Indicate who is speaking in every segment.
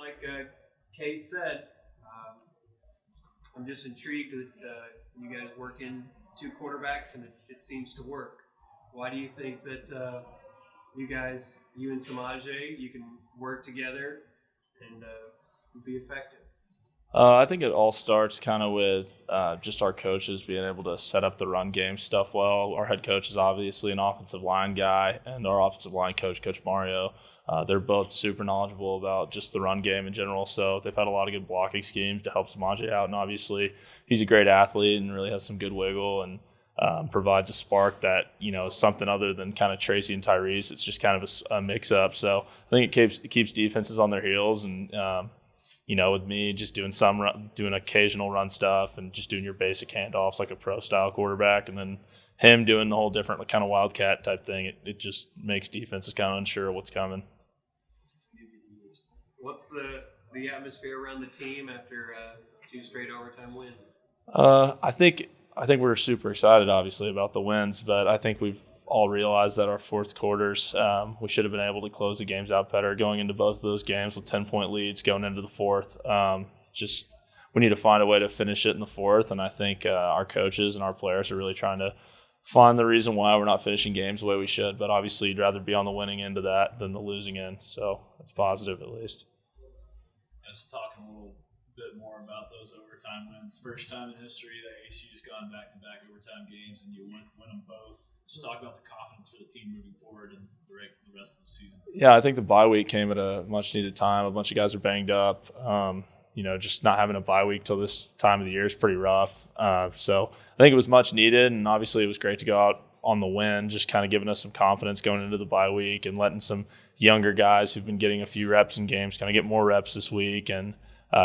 Speaker 1: like Kate said, I'm just intrigued that you guys work in two quarterbacks and it seems to work. Why do you think that you and Samaje, you can work together and be effective?
Speaker 2: I think it all starts kind of with just our coaches being able to set up the run game stuff well. Our head coach is obviously an offensive line guy, and our offensive line coach, Coach Mario, they're both super knowledgeable about just the run game in general. So they've had a lot of good blocking schemes to help Samaje out. And obviously he's a great athlete and really has some good wiggle and provides a spark that, is something other than kind of Tracy and Tyrese. It's just kind of a mix-up. So I think it keeps defenses on their heels. And, with me just doing occasional run stuff and just doing your basic handoffs like a pro-style quarterback, and then him doing the whole different kind of wildcat type thing, it just makes defenses kind of unsure of what's coming.
Speaker 1: What's the atmosphere around the team after 2 straight overtime wins?
Speaker 2: I think we're super excited, obviously, about the wins, but I think we've all realized that our fourth quarters, we should have been able to close the games out better going into both of those games with 10-point leads going into the fourth. We need to find a way to finish it in the fourth, and I think our coaches and our players are really trying to find the reason why we're not finishing games the way we should. But obviously, you'd rather be on the winning end of that than the losing end, so that's positive at least.
Speaker 3: Let's talk a little bit more about those overtime wins. First time in history that ACU's gone back-to-back overtime games, and you win them both. Just talk about the confidence for the team moving forward and the rest of the season.
Speaker 2: Yeah, I think the bye week came at a much-needed time. A bunch of guys are banged up. Just not having a bye week till this time of the year is pretty rough. So I think it was much needed, and obviously it was great to go out on the win, just kind of giving us some confidence going into the bye week and letting some younger guys who've been getting a few reps in games kind of get more reps this week and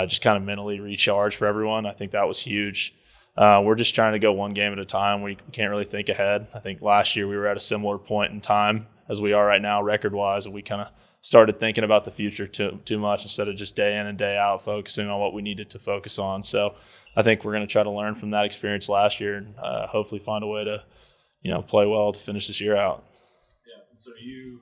Speaker 2: just kind of mentally recharge for everyone. I think that was huge. We're just trying to go one game at a time. We can't really think ahead. I think last year we were at a similar point in time as we are right now record-wise, and we kind of started thinking about the future too much instead of just day in and day out focusing on what we needed to focus on. So I think we're going to try to learn from that experience last year and hopefully find a way to, play well to finish this year out.
Speaker 3: Yeah, and so you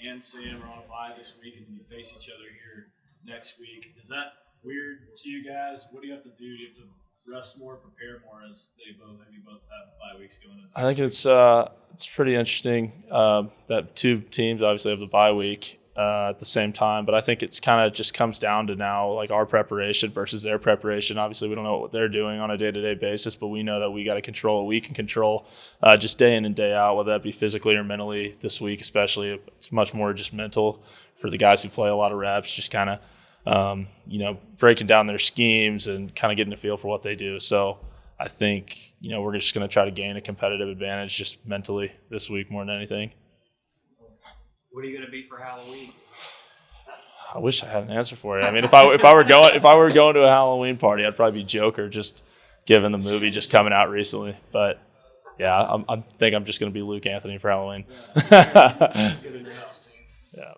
Speaker 3: and Sam are on a bye this week, and you face each other here next week. Is that weird to you guys? What do you have to do? Do you have to rest more, prepare more as you both have bye weeks going in?
Speaker 2: I think it's pretty interesting that two teams obviously have the bye week at the same time, but I think it's kind of just comes down to now like our preparation versus their preparation. Obviously, we don't know what they're doing on a day-to-day basis, but we know that we got to control what we can control just day in and day out, whether that be physically or mentally. This week especially, it's much more just mental for the guys who play a lot of reps, just kind of breaking down their schemes and kind of getting a feel for what they do. So I think, we're just going to try to gain a competitive advantage just mentally this week more than anything.
Speaker 1: What are you going to be for Halloween?
Speaker 2: I wish I had an answer for you. I mean, if I were going to a Halloween party, I'd probably be Joker, just given the movie just coming out recently. But yeah, I think I'm just going to be Luke Anthony for Halloween.
Speaker 3: Yeah.
Speaker 2: Yeah.